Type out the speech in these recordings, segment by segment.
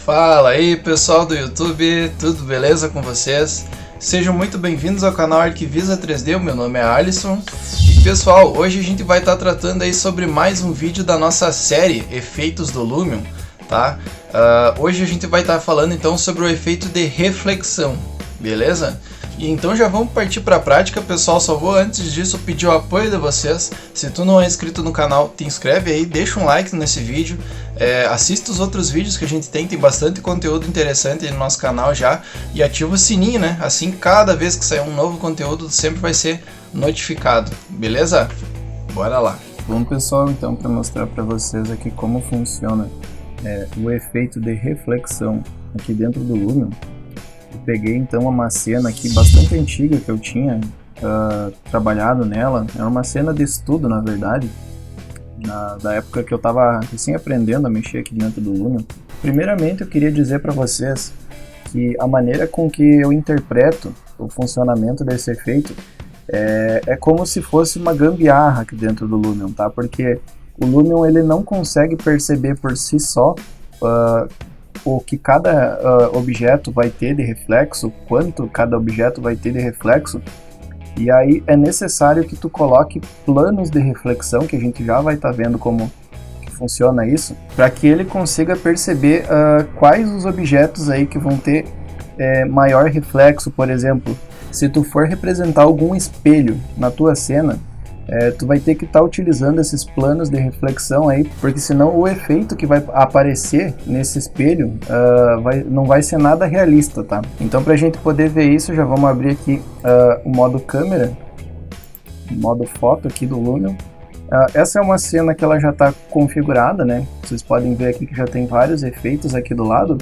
Fala aí pessoal do YouTube, tudo beleza com vocês? Sejam muito bem-vindos ao canal Arquivisa 3D, o meu nome é Alisson. E pessoal, hoje a gente vai estar tratando aí sobre mais um vídeo da nossa série Efeitos do Lumion, tá? Hoje a gente vai estar falando então sobre o efeito de reflexão, beleza? E então já vamos partir para a prática, pessoal. Só vou antes disso pedir o apoio de vocês. Se tu não é inscrito no canal, te inscreve aí, deixa um like nesse vídeo, assista os outros vídeos que a gente tem bastante conteúdo interessante aí no nosso canal já, e ativa o sininho, né? Assim cada vez que sair um novo conteúdo sempre vai ser notificado, beleza? Bora lá! Bom pessoal, então para mostrar para vocês aqui como funciona o efeito de reflexão aqui dentro do Lumion. Eu peguei então uma cena aqui bastante antiga que eu tinha trabalhado nela. Era uma cena de estudo, na verdade, da época que eu estava recém aprendendo a mexer aqui dentro do Lumion. Primeiramente eu queria dizer para vocês que a maneira com que eu interpreto o funcionamento desse efeito é como se fosse uma gambiarra aqui dentro do Lumion, tá? Porque o Lumion ele não consegue perceber por si só o que cada objeto vai ter de reflexo, quanto cada objeto vai ter de reflexo, e aí é necessário que tu coloque planos de reflexão, que a gente já vai estar vendo como que funciona isso, para que ele consiga perceber quais os objetos aí que vão ter maior reflexo. Por exemplo, se tu for representar algum espelho na tua cena, tu vai ter que estar utilizando esses planos de reflexão aí, porque senão o efeito que vai aparecer nesse espelho não vai ser nada realista, tá? Então pra gente poder ver isso, já vamos abrir aqui o modo câmera, o modo foto aqui do Lumion. Essa é uma cena que ela já está configurada, né? Vocês podem ver aqui que já tem vários efeitos aqui do lado,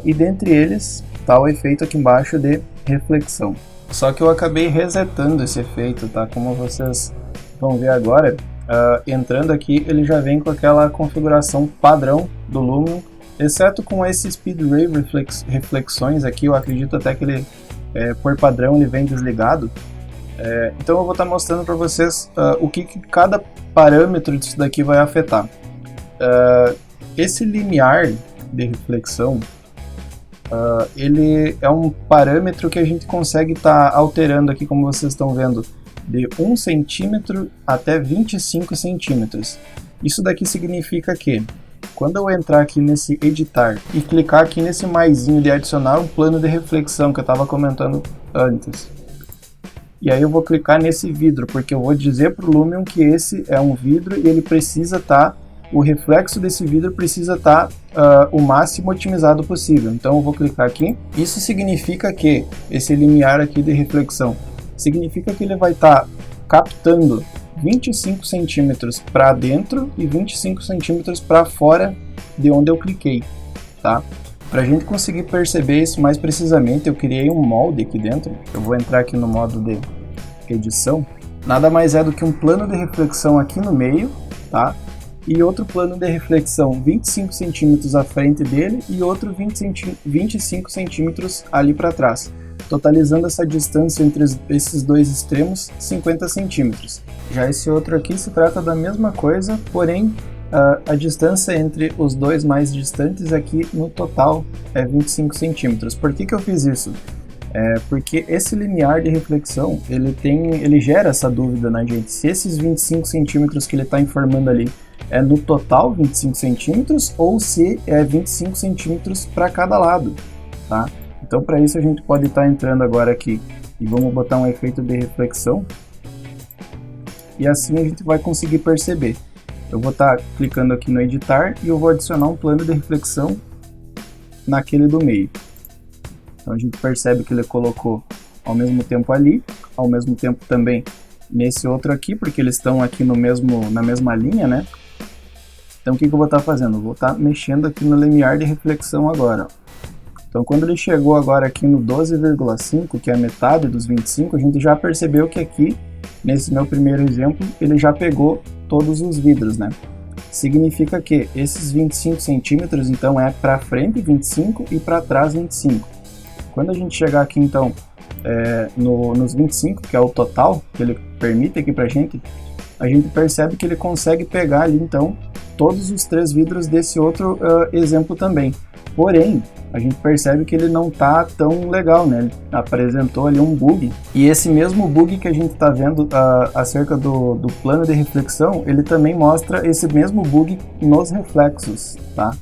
e dentre eles está o efeito aqui embaixo de reflexão. Só que eu acabei resetando esse efeito, tá? Como vocês vão ver agora, entrando aqui, ele já vem com aquela configuração padrão do Lumion, exceto com esse Speed Ray reflexões aqui. Eu acredito até que ele, por padrão, ele vem desligado. Então eu vou estar mostrando para vocês o que cada parâmetro disso daqui vai afetar. Esse limiar de reflexão, ele é um parâmetro que a gente consegue estar alterando aqui, como vocês estão vendo, de 1 centímetro até 25 centímetros. Isso daqui significa que quando eu entrar aqui nesse editar e clicar aqui nesse maisinho de adicionar um plano de reflexão que eu estava comentando antes, e aí eu vou clicar nesse vidro, porque eu vou dizer para o Lumion que esse é um vidro e ele precisa estar, o reflexo desse vidro precisa estar o máximo otimizado possível. Então eu vou clicar aqui. Isso significa que esse limiar aqui de reflexão significa que ele vai estar captando 25 centímetros para dentro e 25 centímetros para fora de onde eu cliquei, tá? Para a gente conseguir perceber isso mais precisamente, eu criei um molde aqui dentro. Eu vou entrar aqui no modo de edição. Nada mais é do que um plano de reflexão aqui no meio, tá? E outro plano de reflexão 25 centímetros à frente dele e outro 25 centímetros ali para trás, totalizando essa distância entre esses dois extremos 50 centímetros. Já esse outro aqui se trata da mesma coisa, porém a distância entre os dois mais distantes aqui no total é 25 centímetros. Por que eu fiz isso? Porque esse limiar de reflexão ele gera essa dúvida na gente, se esses 25 centímetros que ele está informando ali é no total 25 centímetros ou se é 25 centímetros para cada lado, tá? Então para isso a gente pode estar entrando agora aqui e vamos botar um efeito de reflexão, e assim a gente vai conseguir perceber. Eu vou estar clicando aqui no editar e eu vou adicionar um plano de reflexão naquele do meio. Então a gente percebe que ele colocou ao mesmo tempo ali, ao mesmo tempo também nesse outro aqui, porque eles estão aqui na mesma linha, né? Então o que eu vou estar fazendo? Eu vou estar mexendo aqui no limiar de reflexão agora. Então quando ele chegou agora aqui no 12,5, que é a metade dos 25, a gente já percebeu que aqui, nesse meu primeiro exemplo, ele já pegou todos os vidros, né? Significa que esses 25 centímetros, então, é para frente 25 e para trás 25. Quando a gente chegar aqui, então, nos 25, que é o total que ele permite aqui pra gente, a gente percebe que ele consegue pegar ali, então, todos os 3 vidros desse outro exemplo também. Porém, a gente percebe que ele não tá tão legal, né? Ele apresentou ali um bug, e esse mesmo bug que a gente tá vendo acerca do plano de reflexão, ele também mostra esse mesmo bug nos reflexos, tá?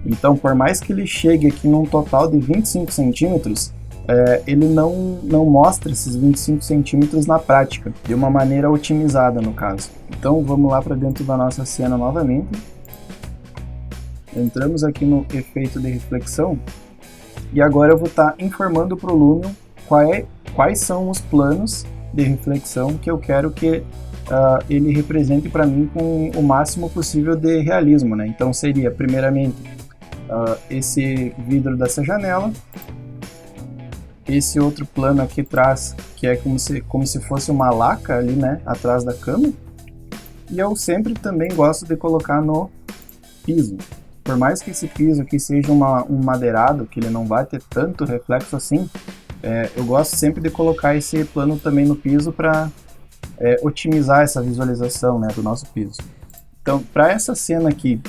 Então, por mais que ele chegue aqui num total de 25 centímetros, ele não mostra esses 25 centímetros na prática, de uma maneira otimizada no caso. Então, vamos lá para dentro da nossa cena novamente. Entramos aqui no efeito de reflexão e agora eu vou estar informando para o Lumion quais são os planos de reflexão que eu quero que ele represente para mim com o máximo possível de realismo, né? Então seria primeiramente esse vidro dessa janela, esse outro plano aqui atrás que é como se fosse uma laca ali, né, atrás da cama, e eu sempre também gosto de colocar no piso. Por mais que esse piso aqui seja um madeirado, que ele não vai ter tanto reflexo assim, eu gosto sempre de colocar esse plano também no piso para otimizar essa visualização, né, do nosso piso. Então, para essa cena aqui,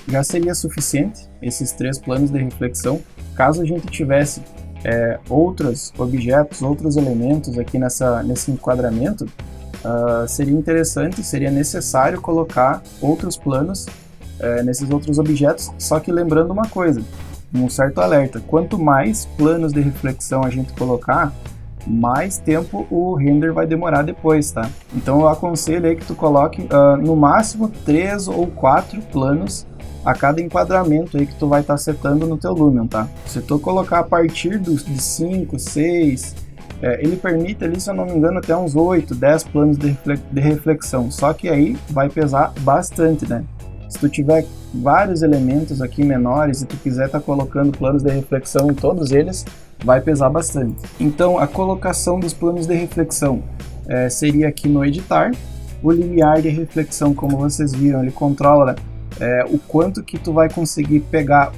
já seria suficiente esses 3 planos de reflexão. Caso a gente tivesse outros objetos, outros elementos aqui nesse enquadramento, seria interessante, seria necessário colocar outros planos nesses outros objetos, só que lembrando uma coisa, um certo alerta: quanto mais planos de reflexão a gente colocar, mais tempo o render vai demorar depois, tá? Então eu aconselho aí que tu coloque no máximo 3 ou 4 planos a cada enquadramento aí que tu vai estar setando no teu Lumion, tá? Se tu colocar a partir de 5, 6, ele permite ali, se eu não me engano, até uns 8, 10 planos de reflexão, só que aí vai pesar bastante, né? Se tu tiver vários elementos aqui menores e tu quiser estar colocando planos de reflexão em todos eles, vai pesar bastante. Então a colocação dos planos de reflexão seria aqui no editar. O limiar de reflexão, como vocês viram, ele controla o quanto que tu vai conseguir pegar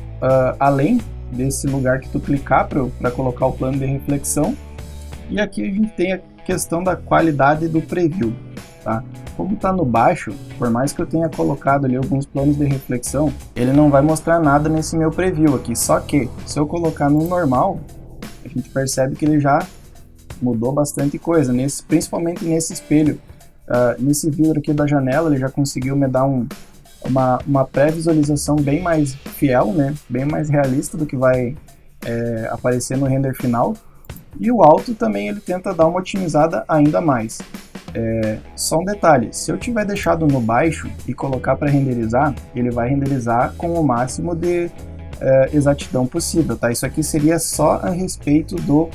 além desse lugar que tu clicar para colocar o plano de reflexão. E aqui a gente tem a questão da qualidade do preview, tá? Como está no baixo, por mais que eu tenha colocado ali alguns planos de reflexão, ele não vai mostrar nada nesse meu preview aqui. Só que, se eu colocar no normal, a gente percebe que ele já mudou bastante coisa, principalmente nesse espelho. Nesse vidro aqui da janela, ele já conseguiu me dar uma pré-visualização bem mais fiel, né? Bem mais realista do que vai aparecer no render final. E o alto também ele tenta dar uma otimizada ainda mais. Só um detalhe, se eu tiver deixado no baixo e colocar para renderizar, ele vai renderizar com o máximo de exatidão possível, tá? Isso aqui seria só a respeito do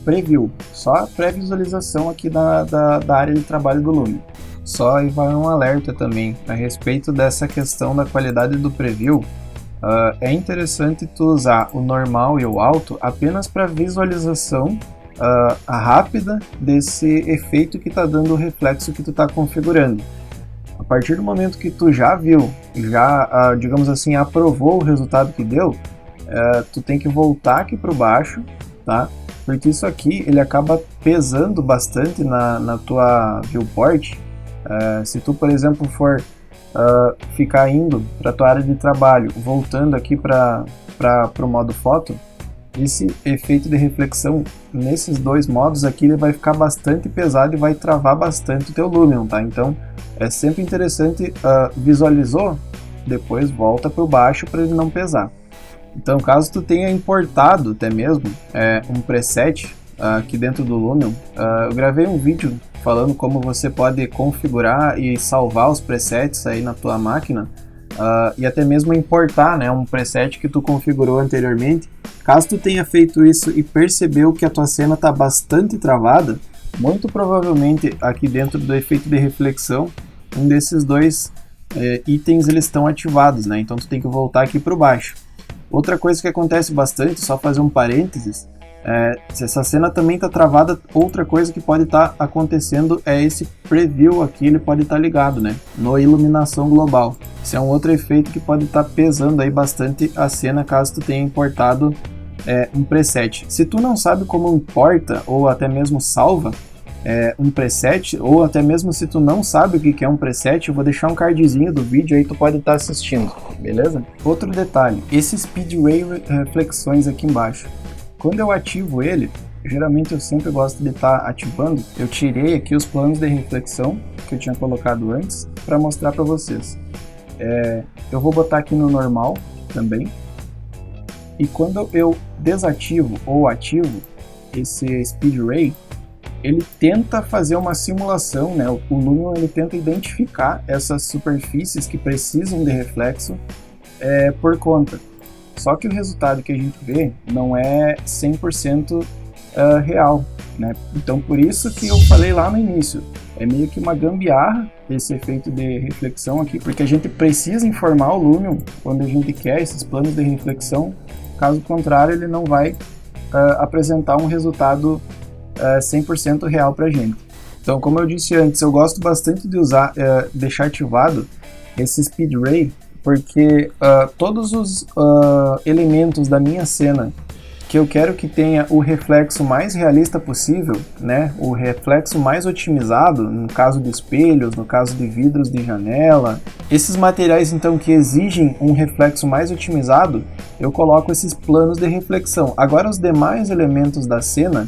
preview, só a pré-visualização aqui da área de trabalho do Lumion. Só aí vai um alerta também a respeito dessa questão da qualidade do preview. É interessante tu usar o normal e o alto apenas para visualização rápida desse efeito que está dando o reflexo que tu está configurando. A partir do momento que tu já viu, digamos assim, aprovou o resultado que deu, tu tem que voltar aqui para o baixo, tá? Porque isso aqui ele acaba pesando bastante na tua viewport. Se tu, por exemplo, for ficar indo para tua área de trabalho, voltando aqui para o modo foto, esse efeito de reflexão nesses 2 modos aqui ele vai ficar bastante pesado e vai travar bastante o teu Lumion, tá? Então é sempre interessante, visualizou, depois volta para o baixo para ele não pesar. Então caso tu tenha importado até mesmo um preset aqui dentro do Lumion, eu gravei um vídeo falando como você pode configurar e salvar os presets aí na tua máquina, e até mesmo importar, né, um preset que tu configurou anteriormente. Caso tu tenha feito isso e percebeu que a tua cena está bastante travada, muito provavelmente aqui dentro do efeito de reflexão, um desses 2 itens eles estão ativados, né? Então tu tem que voltar aqui para o baixo. Outra coisa que acontece bastante, só fazer um parênteses, se essa cena também está travada, outra coisa que pode estar acontecendo é esse preview aqui, ele pode estar ligado, né, no iluminação global. Esse é um outro efeito que pode estar pesando aí bastante a cena caso tu tenha importado um preset. Se tu não sabe como importa ou até mesmo salva um preset, ou até mesmo se tu não sabe o que é um preset, eu vou deixar um cardzinho do vídeo aí, tu pode estar assistindo, beleza? Outro detalhe, esse Speed Ray reflexões aqui embaixo, quando eu ativo ele, geralmente eu sempre gosto de estar ativando, eu tirei aqui os planos de reflexão que eu tinha colocado antes para mostrar para vocês. Eu vou botar aqui no normal também, e quando eu desativo ou ativo esse Speed Ray, ele tenta fazer uma simulação, né? O Lumion ele tenta identificar essas superfícies que precisam de reflexo por conta. Só que o resultado que a gente vê não é 100% real, né? Então por isso que eu falei lá no início, é meio que uma gambiarra esse efeito de reflexão aqui, porque a gente precisa informar o Lumion quando a gente quer esses planos de reflexão, caso contrário ele não vai apresentar um resultado 100% real pra gente. Então, como eu disse antes, eu gosto bastante de usar, deixar ativado esse Speed Ray, porque todos os elementos da minha cena que eu quero que tenha o reflexo mais realista possível, né, o reflexo mais otimizado, no caso de espelhos, no caso de vidros de janela, esses materiais então que exigem um reflexo mais otimizado, eu coloco esses planos de reflexão. Agora os demais elementos da cena,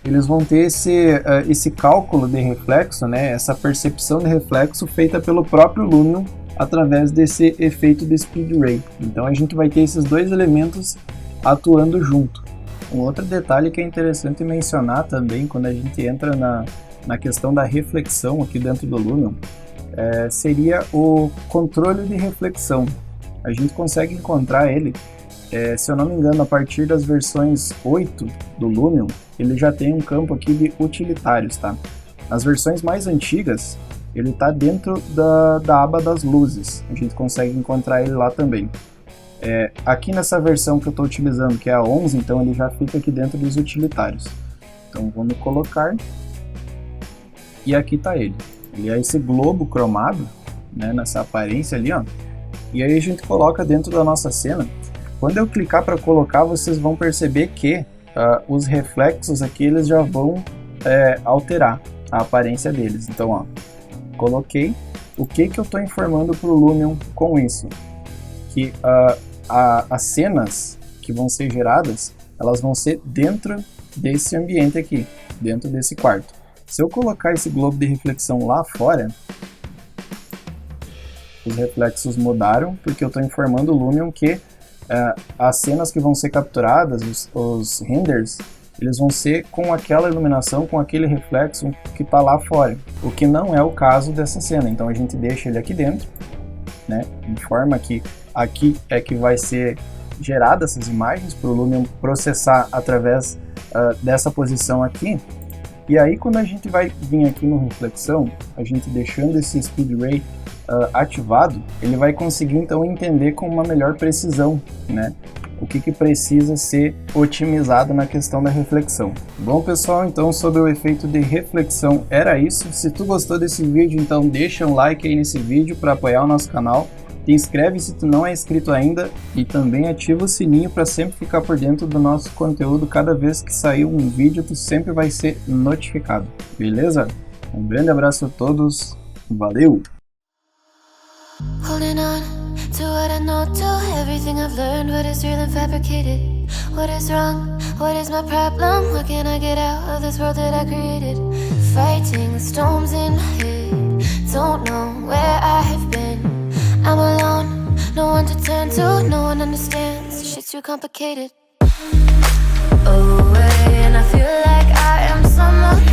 eles vão ter esse cálculo de reflexo, né, essa percepção de reflexo feita pelo próprio Lumion através desse efeito de Speed Ray. Então a gente vai ter esses dois elementos atuando junto. Um outro detalhe que é interessante mencionar também quando a gente entra na questão da reflexão aqui dentro do Lumion, seria o controle de reflexão. A gente consegue encontrar ele, se eu não me engano, a partir das versões 8 do Lumion, ele já tem um campo aqui de utilitários, tá? Nas versões mais antigas, ele está dentro da aba das luzes, a gente consegue encontrar ele lá também. Aqui nessa versão que eu estou utilizando, que é a 11, então ele já fica aqui dentro dos utilitários. Então vamos colocar, e aqui está ele. Ele é esse globo cromado, né, nessa aparência ali, ó. E aí a gente coloca dentro da nossa cena. Quando eu clicar para colocar, vocês vão perceber que os reflexos aqui eles já vão alterar a aparência deles. Então, ó, coloquei. O que eu estou informando para o Lumion com isso? Que as cenas que vão ser geradas, elas vão ser dentro desse ambiente aqui, dentro desse quarto. Se eu colocar esse globo de reflexão lá fora, os reflexos mudaram, porque eu estou informando o Lumion que as cenas que vão ser capturadas, os renders, eles vão ser com aquela iluminação, com aquele reflexo que está lá fora, o que não é o caso dessa cena. Então a gente deixa ele aqui dentro, né, informa que aqui é que vai ser geradas essas imagens para o Lumion processar através dessa posição aqui. E aí quando a gente vai vir aqui no reflexão, a gente deixando esse Speed Ray ativado, ele vai conseguir então entender com uma melhor precisão, né, o que precisa ser otimizado na questão da reflexão. Bom pessoal, então sobre o efeito de reflexão era isso. Se tu gostou desse vídeo, então deixa um like aí nesse vídeo para apoiar o nosso canal. Te inscreve se tu não é inscrito ainda e também ativa o sininho para sempre ficar por dentro do nosso conteúdo. Cada vez que sair um vídeo, tu sempre vai ser notificado, beleza? Um grande abraço a todos, valeu! Holding on to what I know, to everything I've learned, what is real and fabricated. What is wrong? What is my problem? How can I get out of this world that I created? Fighting the storms in my head, don't know where I have been. I'm alone, no one to turn to, no one understands, shit's too complicated. Away, and I feel like I am someone